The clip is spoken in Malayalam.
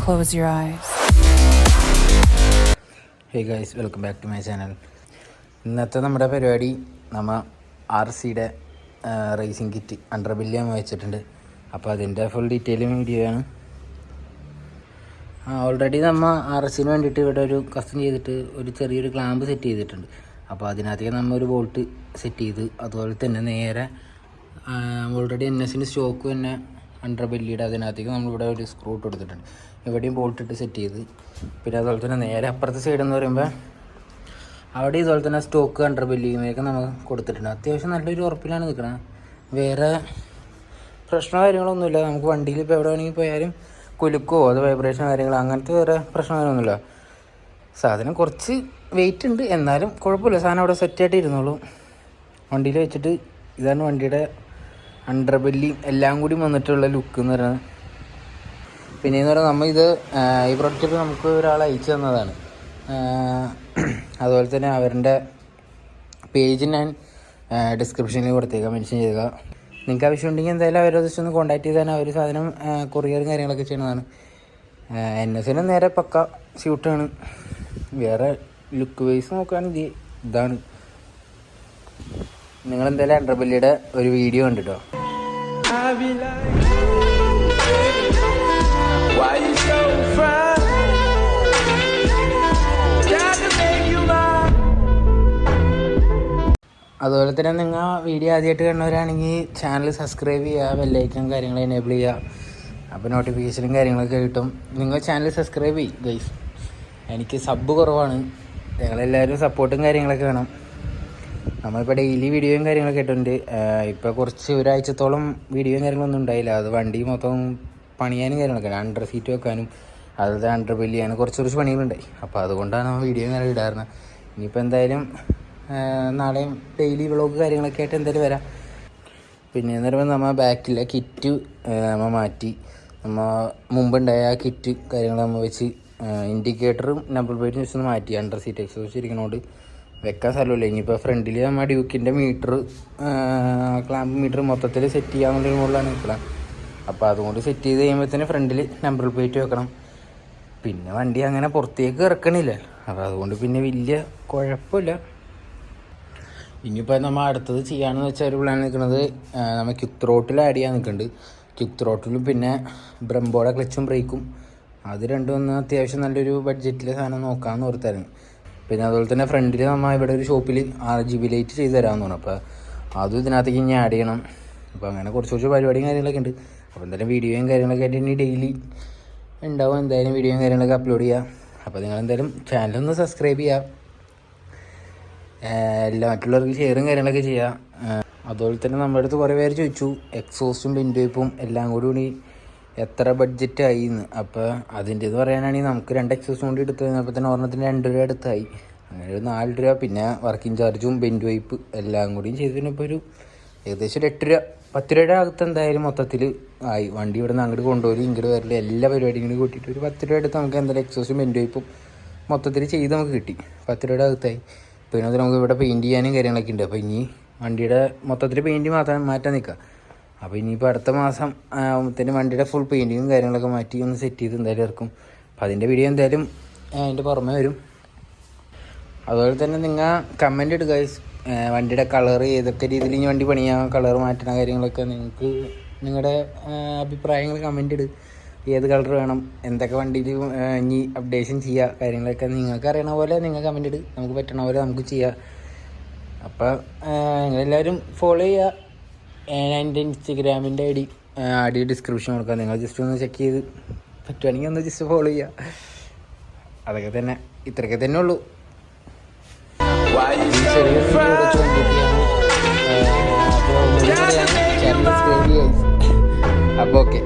close your eyes. Hey guys, welcome back to my channel. ഇന്നത്തെ നമ്മുടെ പരിപാടി നമ്മൾ RCയുടെ റേസിംഗ് കിറ്റ് അണ്ടർബെല്ലി വെച്ചിട്ടുണ്ട്. അപ്പോൾ അതിൻ്റെ ഫുൾ ഡീറ്റെയിലും വീഡിയോ ആണ്. ഓൾറെഡി നമ്മൾ RCന് വേണ്ടിയിട്ട് ഇവിടെ ഒരു കസ്റ്റം ചെയ്തിട്ട് ഒരു ചെറിയൊരു ക്ലാമ്പ് സെറ്റ് ചെയ്തിട്ടുണ്ട്. അപ്പോൾ അതിനകത്തേക്ക് നമ്മൾ ഒരു ബോൾട്ട് സെറ്റ് ചെയ്ത് അതുപോലെ തന്നെ നേരെ ഓൾറെഡി NSൻ്റെ സ്റ്റോക്ക് തന്നെ അണ്ടർബെല്ലിയുടെ അതിനകത്തേക്ക് നമ്മളിവിടെ ഒരു സ്ക്രൂ ഇട്ട് കൊടുത്തിട്ടുണ്ട്. ഇവിടെയും ബോൾട്ട് ഇട്ട് സെറ്റ് ചെയ്ത് പിന്നെ അതുപോലെ തന്നെ നേരെ അപ്പുറത്തെ സൈഡ് എന്ന് പറയുമ്പോൾ അവിടെ ഇതുപോലെ തന്നെ സ്റ്റോക്ക് അണ്ടർബെല്ലിയുമൊക്കെ നമ്മൾ കൊടുത്തിട്ടുണ്ട്. അത്യാവശ്യം നല്ലൊരു ഉറപ്പിലാണ് നിൽക്കുന്നത്. വേറെ പ്രശ്നമോ കാര്യങ്ങളൊന്നുമില്ല. നമുക്ക് വണ്ടിയിൽ ഇപ്പോൾ എവിടെ വേണമെങ്കിൽ പോയാലും കുലുക്കോ അത് വൈബ്രേഷൻ കാര്യങ്ങൾ അങ്ങനത്തെ വേറെ പ്രശ്നങ്ങളൊന്നുമില്ല. സാധനം കുറച്ച് വെയിറ്റ് ഉണ്ട്, എന്നാലും കുഴപ്പമില്ല. സാധനം അവിടെ സെറ്റായിട്ട് ഇരുന്നോളൂ. വണ്ടിയിൽ വെച്ചിട്ട് ഇതാണ് വണ്ടിയുടെ അണ്ടർബെല്ലി എല്ലാം കൂടി വന്നിട്ടുള്ള ലുക്ക് എന്ന് പറയുന്നത്. പിന്നെയെന്ന് പറഞ്ഞാൽ നമ്മളിത് ഈ പ്രൊഡക്റ്റ് നമുക്ക് ഒരാൾ അയച്ചു തന്നതാണ്. അതുപോലെ തന്നെ അവരുടെ പേജ് ഞാൻ ഡിസ്ക്രിപ്ഷനിൽ കൊടുത്തേക്കാം, മെൻഷൻ ചെയ്യുക. നിങ്ങൾക്ക് ആവശ്യമുണ്ടെങ്കിൽ എന്തായാലും അവരെ ജസ്റ്റ് ഒന്ന് കോൺടാക്ട് ചെയ്താൽ അവർ സാധനം കൊറിയറും കാര്യങ്ങളൊക്കെ ചെയ്യുന്നതാണ്. NSന് നേരെ പക്ക സ്യൂട്ടാണ്. വേറെ ലുക്ക് വൈസ് നോക്കുകയാണെങ്കിൽ ഇതാണ്. നിങ്ങളെന്തായാലും അണ്ടർബെല്ലിയുടെ ഒരു വീഡിയോ കണ്ടിട്ടോ. അതുപോലെ തന്നെ നിങ്ങൾ വീഡിയോ ആദ്യമായിട്ട് കാണുന്നവരാണെങ്കിൽ ചാനൽ സബ്സ്ക്രൈബ് ചെയ്യുക, ബെല്ലൈക്കൺ കാര്യങ്ങൾ എനേബിൾ ചെയ്യുക. അപ്പോൾ നോട്ടിഫിക്കേഷനും കാര്യങ്ങളൊക്കെ കിട്ടും. നിങ്ങൾ ചാനൽ സബ്സ്ക്രൈബ് ചെയ്യും ഗൈസ്. എനിക്ക് സബ്ബ് കുറവാണ്. നിങ്ങളെല്ലാവരും സപ്പോർട്ടും കാര്യങ്ങളൊക്കെ വേണം. നമ്മളിപ്പോൾ ഡെയിലി വീഡിയോയും കാര്യങ്ങളൊക്കെ ഇട്ടിട്ടുണ്ട്. ഇപ്പോൾ കുറച്ച് ഒരാഴ്ചത്തോളം വീഡിയോയും കാര്യങ്ങളൊന്നും ഉണ്ടായില്ല. അത് വണ്ടി മൊത്തം പണിയാനും കാര്യങ്ങളൊക്കെ അണ്ടർ സീറ്റ് വെക്കാനും അതുപോലെ അണ്ടർബെല്ലി ചെയ്യാനും കുറച്ച് പണികളുണ്ടായി. അപ്പോൾ അതുകൊണ്ടാണ് നമ്മൾ വീഡിയോ ഇങ്ങനെ ഇടാറുള്ളത്. ഇനിയിപ്പോൾ എന്തായാലും നാളെയും ഡെയിലി വ്ളോഗ് കാര്യങ്ങളൊക്കെ ആയിട്ട് എന്തായാലും വരാം. പിന്നെ എന്ന് പറയുമ്പോൾ നമ്മൾ ബാക്കിലെ കിറ്റ് നമ്മൾ മാറ്റി നമ്മൾ മുമ്പുണ്ടായ ആ കിറ്റ് കാര്യങ്ങൾ നമ്മൾ വെച്ച് ഇൻഡിക്കേറ്ററും നമ്പർ പ്ലേറ്റും വെച്ച് ഒന്ന് മാറ്റി. അണ്ടർ സീറ്റ് എക്സോസ്റ്റ് ഇരിക്കണോണ്ട് വെക്കാൻ സ്ഥലമില്ല. ഇനിയിപ്പോൾ ഫ്രണ്ടിൽ നമ്മൾ ഡ്യൂക്കിൻ്റെ മീറ്റർ ക്ലാമ്പ് മീറ്റർ മൊത്തത്തിൽ സെറ്റ് ചെയ്യാമെന്നുള്ളൊരു മുകളിലാണ് നിൽക്കണം. അപ്പോൾ അതുകൊണ്ട് സെറ്റ് ചെയ്ത് കഴിയുമ്പോഴത്തേന് ഫ്രണ്ടിൽ നമ്പർ പ്ലേറ്റ് വെക്കണം. പിന്നെ വണ്ടി അങ്ങനെ പുറത്തേക്ക് ഇറക്കണില്ല. അപ്പോൾ അതുകൊണ്ട് പിന്നെ വലിയ കുഴപ്പമില്ല. ഇനിയിപ്പോൾ നമ്മൾ അടുത്തത് ചെയ്യാമെന്ന് വെച്ചാൽ ഒരു പ്ലാൻ നിൽക്കുന്നത് നമ്മൾ ക്വിക്ക് ത്രോട്ടിൽ ആഡ് ചെയ്യാൻ നിൽക്കുന്നുണ്ട്. ക്വിക്ക് ത്രോട്ടിലും പിന്നെ ബ്രംബോയുടെ ക്ലച്ചും ബ്രേക്കും അത് രണ്ടും ഒന്ന് അത്യാവശ്യം നല്ലൊരു ബഡ്ജറ്റിലെ സാധനം നോക്കാമെന്ന് ഓർത്തായിരുന്നു. പിന്നെ അതുപോലെ തന്നെ ഫ്രണ്ടിൽ നമ്മൾ ഇവിടെ ഒരു ഷോപ്പിൽ RGB ലൈറ്റ് ചെയ്ത് തരാമെന്ന് തോന്നുന്നു. അപ്പോൾ അതും ഇതിനകത്തേക്ക് ഇനി ആഡ് ചെയ്യണം. അപ്പോൾ അങ്ങനെ കുറച്ച് പരിപാടിയും കാര്യങ്ങളൊക്കെ ഉണ്ട്. അപ്പോൾ എന്തായാലും വീഡിയോയും കാര്യങ്ങളൊക്കെ ആയിട്ട് ഇനി ഡെയിലി ഉണ്ടാവും. എന്തായാലും വീഡിയോയും കാര്യങ്ങളൊക്കെ അപ്ലോഡ് ചെയ്യുക. അപ്പോൾ നിങ്ങളെന്തായാലും ചാനലൊന്ന് സബ്സ്ക്രൈബ് ചെയ്യുക, എല്ലാ മറ്റുള്ളവർക്ക് ഷെയറും കാര്യങ്ങളൊക്കെ ചെയ്യുക. അതുപോലെ തന്നെ നമ്മുടെ അടുത്ത് കുറേ പേര് ചോദിച്ചു എക്സോസ്റ്റും വിൻഡോയ്പ്പും എല്ലാം കൂടി എത്ര ബഡ്ജറ്റ് ആയിന്ന്. അപ്പോൾ അതിൻ്റെ ഇത് പറയാനാണെങ്കിൽ നമുക്ക് 2 എക്സോസ്റ്റും കൂടി എടുത്ത് കഴിഞ്ഞപ്പോൾ തന്നെ ഒരെണ്ണത്തിന് 2 രൂപ അടുത്തായി. അങ്ങനെ ഒരു 4 രൂപ. പിന്നെ വർക്കിംഗ് ചാർജും ബെൻഡ് വൈപ്പ് എല്ലാം കൂടിയും ചെയ്തതിനിപ്പോൾ ഒരു ഏകദേശം ഒരു 8 രൂപ 10 രൂപയുടെ അകത്ത് എന്തായാലും മൊത്തത്തിൽ ആയി. വണ്ടി ഇവിടെ നിന്ന് അങ്ങോട്ട് കൊണ്ടുപോയി ഇങ്ങോട്ട് വരില്ല, എല്ലാ പരിപാടിയും കൂടി കൂട്ടിയിട്ട് ഒരു 10 രൂപ എടുത്ത് നമുക്ക് എന്തായാലും എക്സോസ്റ്റും ബെൻഡ് വൈപ്പും മൊത്തത്തിൽ ചെയ്ത് നമുക്ക് കിട്ടി. 10 രൂപയുടെ അകത്തായി. പിന്നെ അത് നമുക്ക് ഇവിടെ പെയിൻറ്റ് ചെയ്യാനും കാര്യങ്ങളൊക്കെ ഉണ്ട്. അപ്പോൾ ഇനി വണ്ടിയുടെ മൊത്തത്തിൽ പെയിൻറ്റ് മാറ്റാൻ നിൽക്കുക. അപ്പോൾ ഇനിയിപ്പോൾ അടുത്ത മാസം തന്നെ വണ്ടിയുടെ ഫുൾ പെയിൻറ്റിങ്ങും കാര്യങ്ങളൊക്കെ മാറ്റി ഒന്ന് സെറ്റ് ചെയ്ത് എന്തായാലും ഇറക്കും. അപ്പോൾ അതിൻ്റെ വീഡിയോ എന്തായാലും അതിൻ്റെ പുറമേ വരും. അതുപോലെ തന്നെ നിങ്ങൾ കമൻറ്റ് ഇടുക വണ്ടിയുടെ കളർ ഏതൊക്കെ രീതിയിൽ ഇനി വണ്ടി പണിയാം, കളർ മാറ്റുന്ന കാര്യങ്ങളൊക്കെ നിങ്ങൾക്ക് നിങ്ങളുടെ അഭിപ്രായങ്ങൾ കമൻറ്റ് ഇടുക. ഏത് കളർ വേണം, എന്തൊക്കെ വണ്ടിയിൽ ഇനി അപ്ഡേഷൻ ചെയ്യുക കാര്യങ്ങളൊക്കെ നിങ്ങൾക്ക് അറിയണ പോലെ നിങ്ങൾ കമൻറ്റ് ഇടുക. നമുക്ക് പറ്റണ പോലെ നമുക്ക് ചെയ്യാം. അപ്പോൾ നിങ്ങളെല്ലാവരും ഫോളോ ചെയ്യുക. എൻ്റെ ഇൻസ്റ്റഗ്രാമിൻ്റെ ID ഡിസ്ക്രിപ്ഷൻ കൊടുക്കുക. നിങ്ങൾ ജസ്റ്റ് ഒന്ന് ചെക്ക് ചെയ്ത് പറ്റുവാണെങ്കിൽ ഒന്ന് ജസ്റ്റ് ഫോളോ ചെയ്യുക. അതൊക്കെ തന്നെ, ഇത്രയൊക്കെ തന്നെ ഉള്ളൂ. അപ്പോൾ ഓക്കെ.